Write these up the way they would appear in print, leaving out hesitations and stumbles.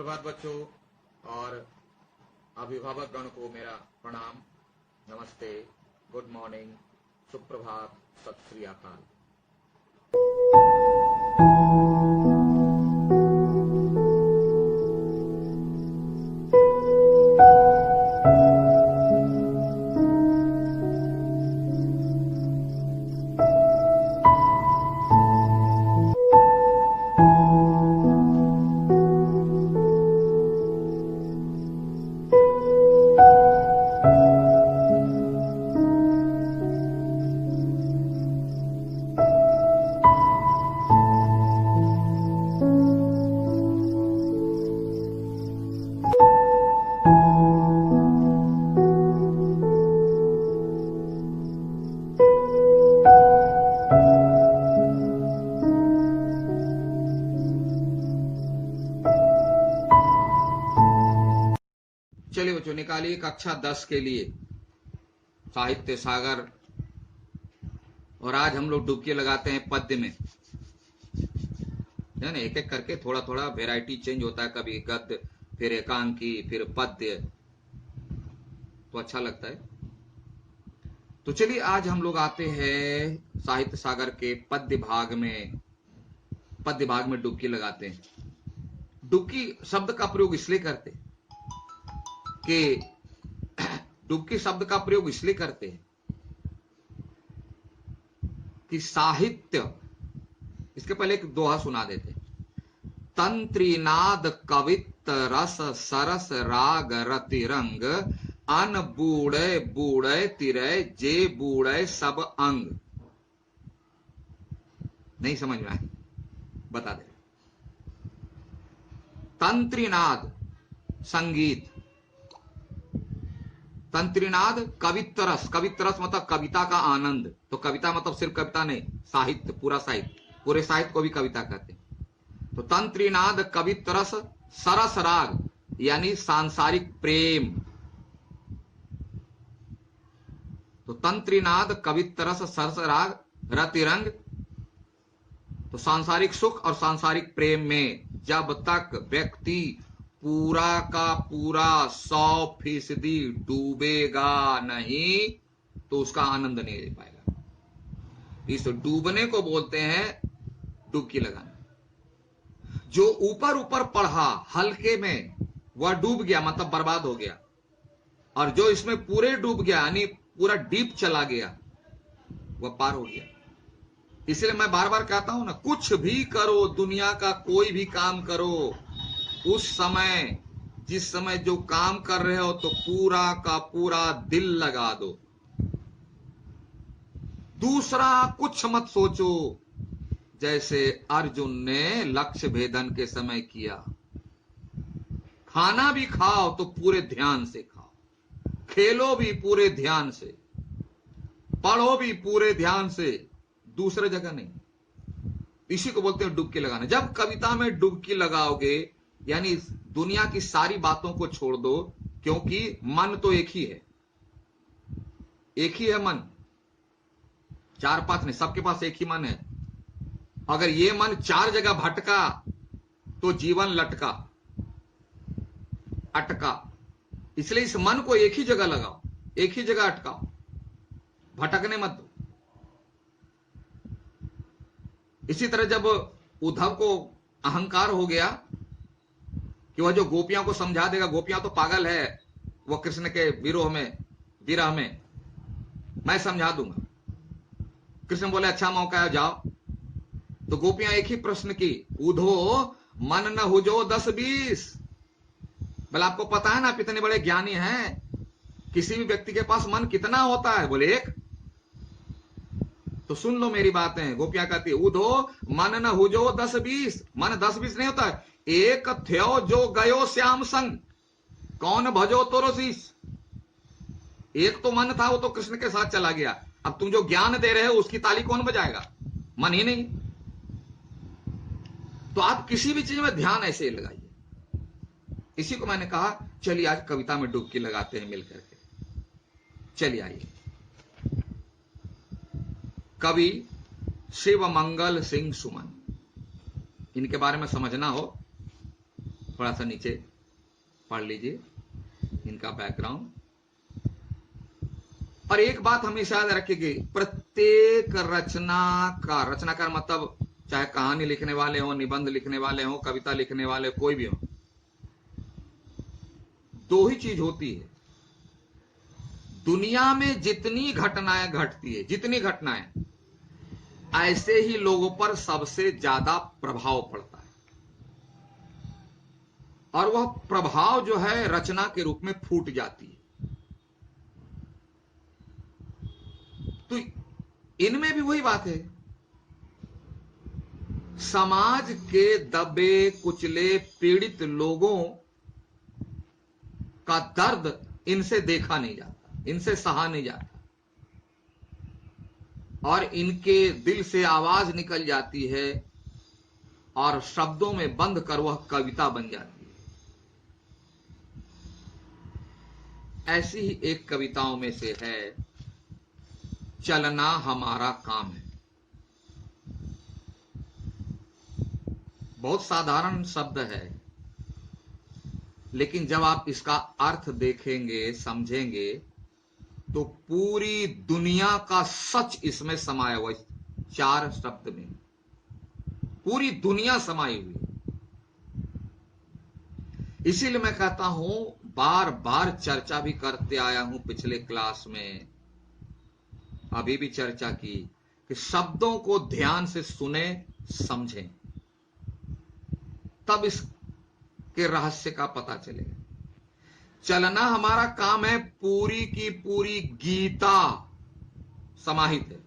सुप्रभात बच्चों और अभिभावक गण को मेरा प्रणाम, नमस्ते, गुड मॉर्निंग, सुप्रभात, सत श्री अकाल। चलिए बच्चों, निकालिए कक्षा 10 के लिए साहित्य सागर। और आज हम लोग डुबकी लगाते हैं पद्य में, है ना। एक एक करके थोड़ा थोड़ा वैरायटी चेंज होता है, कभी गद्य, फिर एकांकी, फिर पद्य, तो अच्छा लगता है। तो चलिए आज हम लोग आते हैं साहित्य सागर के पद्य भाग में। पद्य भाग में डुबकी लगाते हैं। डुबकी शब्द का प्रयोग इसलिए करते हैं कि डुबकी शब्द का प्रयोग इसलिए करते हैं कि साहित्य, इसके पहले एक दोहा सुना देते। तंत्रीनाद कवित्त रस सरस राग रति रंग, अन बूढ़े बूढ़े तिरे जे बूढ़े सब अंग। नहीं समझ में आए, बता दे। तंत्रीनाद संगीत, तंत्रीनाद कवित्तरस, कवित्तरस मतलब कविता का आनंद। तो कविता मतलब सिर्फ कविता नहीं, साहित्य, पूरा साहित्य, पूरे साहित्य को भी कविता कहते हैं। तो तंत्रीनाद कवित्तरस सरस राग यानी सांसारिक प्रेम। तो तंत्रीनाद कवित्तरस सरस राग रतिरंग, तो सांसारिक सुख और सांसारिक प्रेम में जब तक व्यक्ति पूरा का पूरा 100% डूबेगा नहीं तो उसका आनंद नहीं ले पाएगा। इस डूबने को बोलते हैं डुबकी लगाना। जो ऊपर ऊपर पढ़ा हल्के में वह डूब गया, मतलब बर्बाद हो गया। और जो इसमें पूरे डूब गया यानी पूरा डीप चला गया, वह पार हो गया। इसलिए मैं बार बार कहता हूं ना, कुछ भी करो, दुनिया का कोई भी काम करो, उस समय जिस समय जो काम कर रहे हो तो पूरा का पूरा दिल लगा दो। दूसरा कुछ मत सोचो, जैसे अर्जुन ने लक्ष्य भेदन के समय किया। खाना भी खाओ तो पूरे ध्यान से खाओ, खेलो भी पूरे ध्यान से, पढ़ो भी पूरे ध्यान से, दूसरे जगह नहीं। इसी को बोलते हैं डुबकी लगाना। जब कविता में डुबकी लगाओगे यानी दुनिया की सारी बातों को छोड़ दो, क्योंकि मन तो एक ही है, एक ही है मन, 4-5 नहीं, सबके पास एक ही मन है। अगर ये मन 4 जगह भटका तो जीवन लटका, अटका। इसलिए इस मन को एक ही जगह लगाओ, एक ही जगह अटकाओ, भटकने मत दो। इसी तरह जब उद्धव को अहंकार हो गया कि वह जो गोपियां को समझा देगा, गोपियां तो पागल है, वह कृष्ण के विरोह में, विरह में, मैं समझा दूंगा। कृष्ण बोले अच्छा मौका है, जाओ। तो गोपियां एक ही प्रश्न की, उधो मन न हुजो 10-20। बोले आपको पता है ना, आप इतने बड़े ज्ञानी हैं, किसी भी व्यक्ति के पास मन कितना होता है? बोले 1। तो सुन लो मेरी बातें। गोपियां कहती है उधो मन न हुजो 10-20। मन 10-20 नहीं होता है, एक थ्यो जो गयो श्याम संग, कौन भजो तो रसीस। एक तो मन था, वो तो कृष्ण के साथ चला गया। अब तुम जो ज्ञान दे रहे हो उसकी ताली कौन बजाएगा? मन ही नहीं। तो आप किसी भी चीज में ध्यान ऐसे ही लगाइए। इसी को मैंने कहा चलिए आज कविता में डुबकी लगाते हैं मिलकर के। चलिए आइए। कवि शिव मंगल सिंह सुमन, इनके बारे में समझना हो थोड़ा सा नीचे पढ़ लीजिए इनका बैकग्राउंड। और एक बात हमेशा याद रखिए, प्रत्येक रचनाकार मतलब चाहे कहानी लिखने वाले हो, निबंध लिखने वाले हो, कविता लिखने वाले, कोई भी हो, दो ही चीज होती है। दुनिया में जितनी घटनाएं घटती है, जितनी घटनाएं, ऐसे ही लोगों पर सबसे ज्यादा प्रभाव पड़ता है, और वह प्रभाव जो है रचना के रूप में फूट जाती है। तो इनमें भी वही बात है, समाज के दबे कुचले पीड़ित लोगों का दर्द इनसे देखा नहीं जाता, इनसे सहा नहीं जाता, और इनके दिल से आवाज निकल जाती है और शब्दों में बंद कर वह कविता बन जाती है। ऐसी ही एक कविताओं में से है चलना हमारा काम है। बहुत साधारण शब्द है, लेकिन जब आप इसका अर्थ देखेंगे, समझेंगे, तो पूरी दुनिया का सच इसमें समाया हुआ है। 4 शब्द में पूरी दुनिया समाई हुई। इसीलिए मैं कहता हूं, बार बार चर्चा भी करते आया हूं पिछले क्लास में, अभी भी चर्चा की, कि शब्दों को ध्यान से सुने, समझें, तब इसके रहस्य का पता चलेगा। चलना हमारा काम है, पूरी की पूरी गीता समाहित है।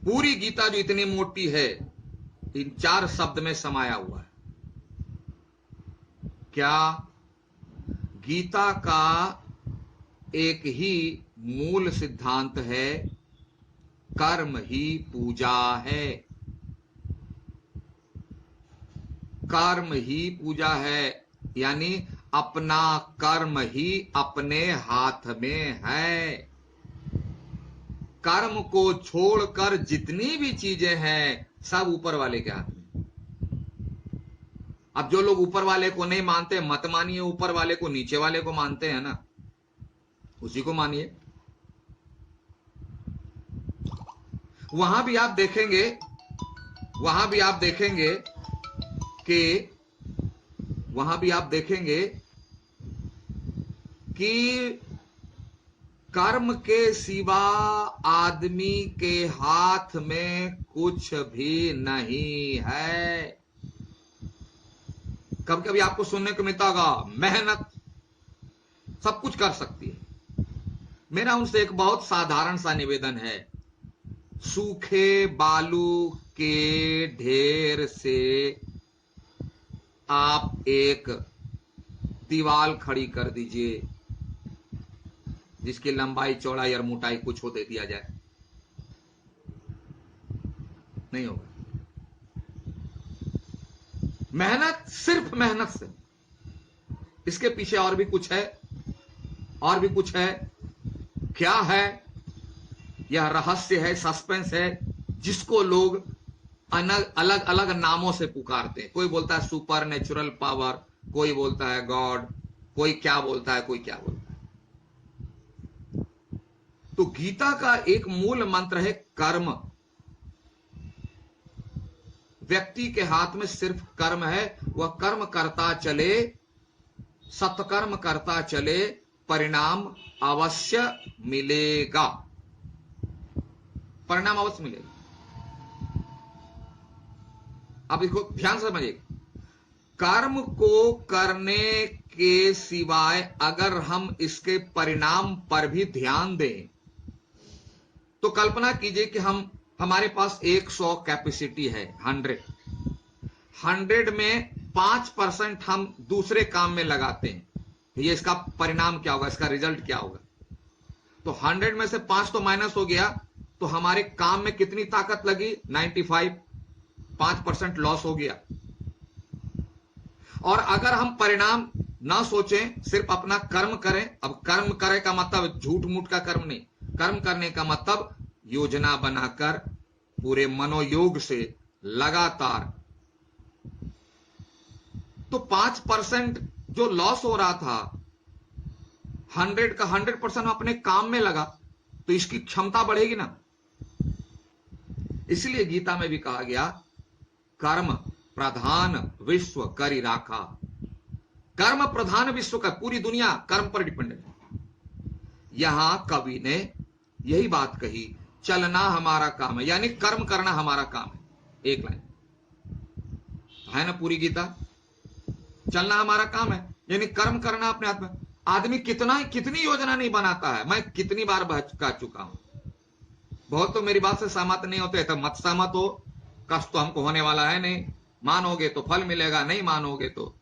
पूरी गीता जो इतनी मोटी है, इन 4 शब्द में समाया हुआ है। क्या? गीता का एक ही मूल सिद्धांत है, कर्म ही पूजा है। कर्म ही पूजा है, यानी अपना कर्म ही अपने हाथ में है। कर्म को छोड़कर जितनी भी चीजें हैं, सब ऊपर वाले के हाथ में। अब जो लोग ऊपर वाले को नहीं मानते, मत मानिए ऊपर वाले को, नीचे वाले को मानते हैं ना, उसी को मानिए। वहां भी आप देखेंगे कि कर्म के सिवा आदमी के हाथ में कुछ भी नहीं है। कभी कभी आपको सुनने को मिलता होगा, मेहनत सब कुछ कर सकती है। मेरा उनसे एक बहुत साधारण सा निवेदन है, सूखे बालू के ढेर से आप एक दीवार खड़ी कर दीजिए, जिसकी लंबाई चौड़ाई और मोटाई कुछ हो दे दिया जाए, नहीं होगा। मेहनत, सिर्फ मेहनत से। इसके पीछे और भी कुछ है, और भी कुछ है। क्या है? यह रहस्य है, सस्पेंस है, जिसको लोग अलग अलग नामों से पुकारते हैं। कोई बोलता है सुपर नेचुरल पावर, कोई बोलता है गॉड, कोई क्या बोलता है, कोई क्या बोलता है। तो गीता का एक मूल मंत्र है कर्म। व्यक्ति के हाथ में सिर्फ कर्म है, वह कर्म करता चले, सत्कर्म करता चले, परिणाम अवश्य मिलेगा, परिणाम अवश्य मिलेगा। अब इसको ध्यान से समझिए, कर्म को करने के सिवाय अगर हम इसके परिणाम पर भी ध्यान दें, तो कल्पना कीजिए कि हमारे पास 100 कैपेसिटी है, 100 में 5% हम दूसरे काम में लगाते हैं, ये इसका परिणाम क्या होगा, इसका रिजल्ट क्या होगा? तो 100 में से 5 तो माइनस हो गया, तो हमारे काम में कितनी ताकत लगी? 95, 5% लॉस हो गया। और अगर हम परिणाम ना सोचें, सिर्फ अपना कर्म करें, अब कर्म करे का मतलब झूठ मूठ का कर्म नहीं, कर्म करने का मतलब योजना बनाकर पूरे मनोयोग से लगातार, तो 5% जो लॉस हो रहा था 100 का 100% अपने काम में लगा तो इसकी क्षमता बढ़ेगी ना। इसलिए गीता में भी कहा गया कर्म प्रधान विश्व करी राखा। कर्म प्रधान विश्व का, पूरी दुनिया कर्म पर डिपेंडेंट है। यहां कवि ने यही बात कही, चलना हमारा काम है, यानी कर्म करना हमारा काम है। एक लाइन है ना पूरी गीता, चलना हमारा काम है यानी कर्म करना अपने हाथ में। आदमी कितनी योजना नहीं बनाता है, मैं कितनी बार बहका चुका हूं। बहुत तो मेरी बात से सहमत नहीं होते, तो मत सहमत हो, कष्ट तो हमको होने वाला है नहीं, मानोगे तो फल मिलेगा, नहीं मानोगे तो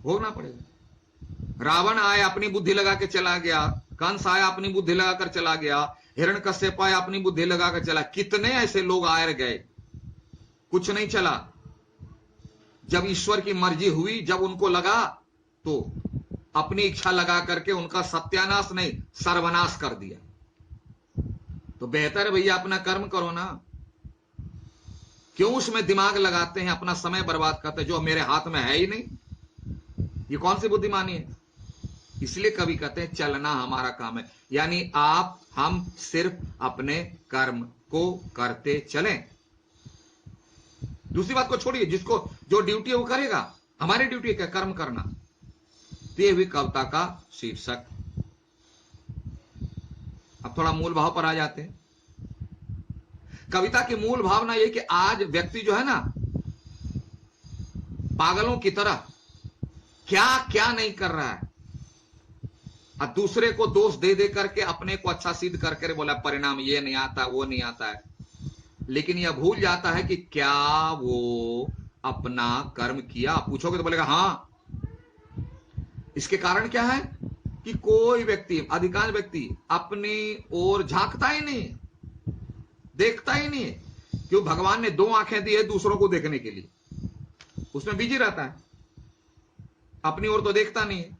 भोगना पड़ेगा। रावण आया अपनी बुद्धि लगा के चला गया, कंस आया अपनी बुद्धि लगाकर चला गया, हिरण्यकश्यप आया अपनी बुद्धि लगाकर चला। कितने ऐसे लोग आए गए, कुछ नहीं चला। जब ईश्वर की मर्जी हुई, जब उनको लगा तो अपनी इच्छा लगा करके उनका सत्यानाश नहीं सर्वनाश कर दिया। तो बेहतर है भैया अपना कर्म करो ना, क्यों उसमें दिमाग लगाते हैं, अपना समय बर्बाद करते हैं जो मेरे हाथ में है ही नहीं। ये कौन सी बुद्धिमानी है। इसलिए कवि कहते हैं चलना हमारा काम है, यानी हम सिर्फ अपने कर्म को करते चलें। दूसरी बात को छोड़िए, जिसको जो ड्यूटी है वो करेगा, हमारी ड्यूटी क्या, कर्म करना। तो ये हुई कविता का शीर्षक। अब थोड़ा मूल भाव पर आ जाते हैं। कविता की मूल भावना यह कि आज व्यक्ति जो है ना, पागलों की तरह क्या क्या नहीं कर रहा है, और दूसरे को दोष दे दे करके अपने को अच्छा सिद्ध करके बोला परिणाम ये नहीं आता, वो नहीं आता है। लेकिन यह भूल जाता है कि क्या वो अपना कर्म किया। पूछोगे तो बोलेगा हाँ। इसके कारण क्या है कि कोई व्यक्ति, अधिकांश व्यक्ति अपनी ओर झांकता ही नहीं, देखता ही नहीं है। क्यों, भगवान ने 2 आंखें दी है दूसरों को देखने के लिए, उसमें बिजी रहता है, अपनी ओर तो देखता नहीं है,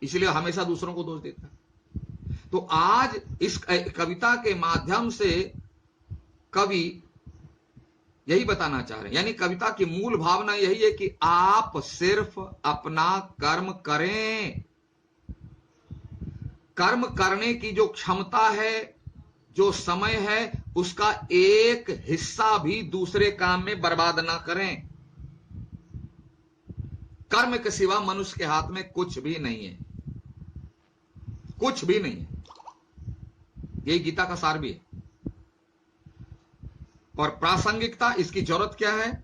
इसलिए हमेशा दूसरों को दोष देता है। तो आज इस कविता के माध्यम से कवि यही बताना चाह रहे हैं, यानी कविता की मूल भावना यही है कि आप सिर्फ अपना कर्म करें। कर्म करने की जो क्षमता है, जो समय है, उसका एक हिस्सा भी दूसरे काम में बर्बाद ना करें। कर्म के सिवा मनुष्य के हाथ में कुछ भी नहीं है, कुछ भी नहीं है। यही गीता का सार भी है। और प्रासंगिकता, इसकी जरूरत क्या है,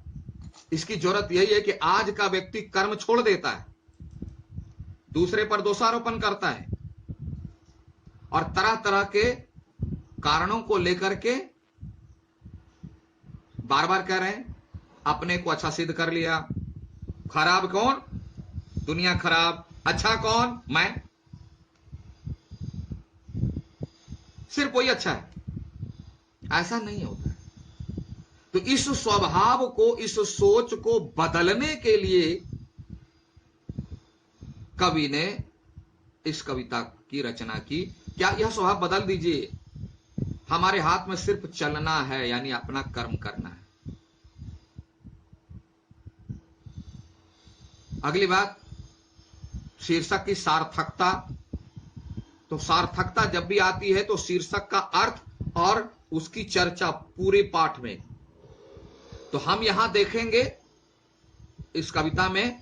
इसकी जरूरत यही है कि आज का व्यक्ति कर्म छोड़ देता है, दूसरे पर दोषारोपण करता है, और तरह तरह के कारणों को लेकर के बार बार कह रहे हैं अपने को अच्छा सिद्ध कर लिया। खराब कौन, दुनिया खराब, अच्छा कौन, मैं, सिर्फ वही अच्छा है। ऐसा नहीं होता है। तो इस स्वभाव को, इस सोच को बदलने के लिए कवि ने इस कविता की रचना की। क्या यह स्वभाव बदल दीजिए, हमारे हाथ में सिर्फ चलना है, यानी अपना कर्म करना है। अगली बात, शीर्षक की सार्थकता। तो सार्थकता जब भी आती है तो शीर्षक का अर्थ और उसकी चर्चा पूरे पाठ में। तो हम यहां देखेंगे इस कविता में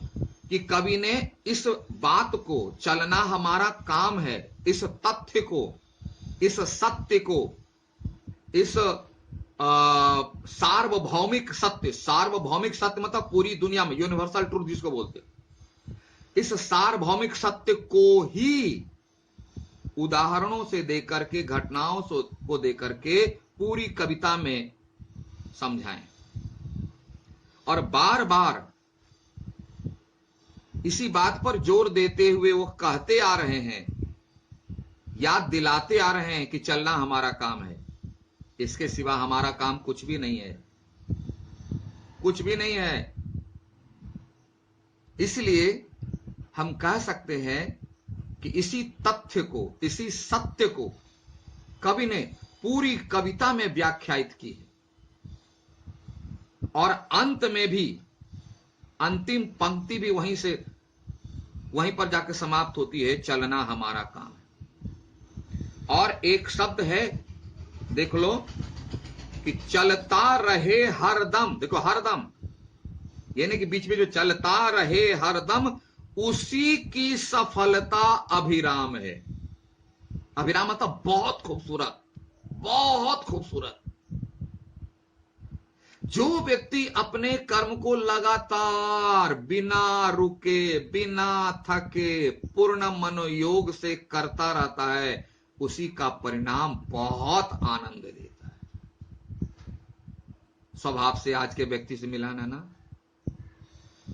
कि कवि ने इस बात को, चलना हमारा काम है, इस तथ्य को, इस सत्य को, इस सार्वभौमिक सत्य, सार्वभौमिक सत्य मतलब पूरी दुनिया में यूनिवर्सल ट्रूथ जिसको बोलते, इस सार्वभौमिक सत्य को ही उदाहरणों से देकर के, घटनाओं को देकर के पूरी कविता में समझाएं। और बार बार इसी बात पर जोर देते हुए वो कहते आ रहे हैं, याद दिलाते आ रहे हैं कि चलना हमारा काम है, इसके सिवा हमारा काम कुछ भी नहीं है, कुछ भी नहीं है। इसलिए हम कह सकते हैं कि इसी तथ्य को, इसी सत्य को कवि ने पूरी कविता में व्याख्यायित की है। और अंत में भी अंतिम पंक्ति भी वहीं पर जाकर समाप्त होती है, चलना हमारा काम है। और एक शब्द है, देख लो, कि चलता रहे हरदम। देखो हरदम, यानी कि बीच में जो चलता रहे हरदम, उसी की सफलता अभिराम है। अभिराम मतलब बहुत खूबसूरत, बहुत खूबसूरत। जो व्यक्ति अपने कर्म को लगातार बिना रुके, बिना थके, पूर्ण मनोयोग से करता रहता है, उसी का परिणाम बहुत आनंद देता है। स्वभाव से आज के व्यक्ति से मिलाना ना,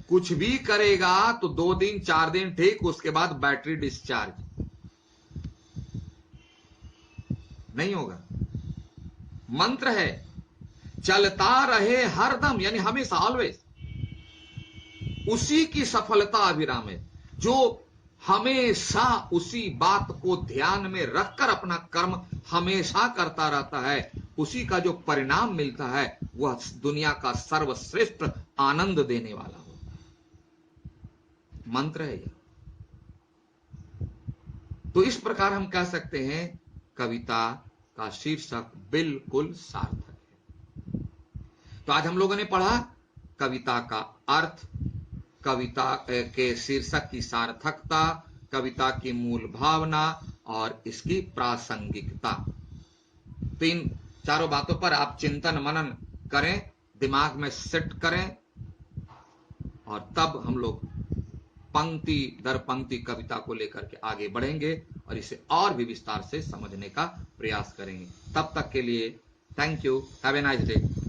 कुछ भी करेगा तो 2 दिन 4 दिन ठीक, उसके बाद बैटरी डिस्चार्ज, नहीं होगा। मंत्र है चलता रहे हरदम, यानी हमेशा, ऑलवेज, उसी की सफलता अभिराम है। जो हमेशा उसी बात को ध्यान में रखकर अपना कर्म हमेशा करता रहता है, उसी का जो परिणाम मिलता है वह दुनिया का सर्वश्रेष्ठ आनंद देने वाला होता है। मंत्र है यह। तो इस प्रकार हम कह सकते हैं कविता का शीर्षक बिल्कुल सार्थक है। तो आज हम लोगों ने पढ़ा कविता का अर्थ, कविता के शीर्षक की सार्थकता, कविता की मूल भावना और इसकी प्रासंगिकता। तो इन चारों बातों पर आप चिंतन मनन करें, दिमाग में सेट करें, और तब हम लोग पंक्ति दर पंक्ति कविता को लेकर के आगे बढ़ेंगे और इसे और भी विस्तार से समझने का प्रयास करेंगे। तब तक के लिए thank you, have a nice day.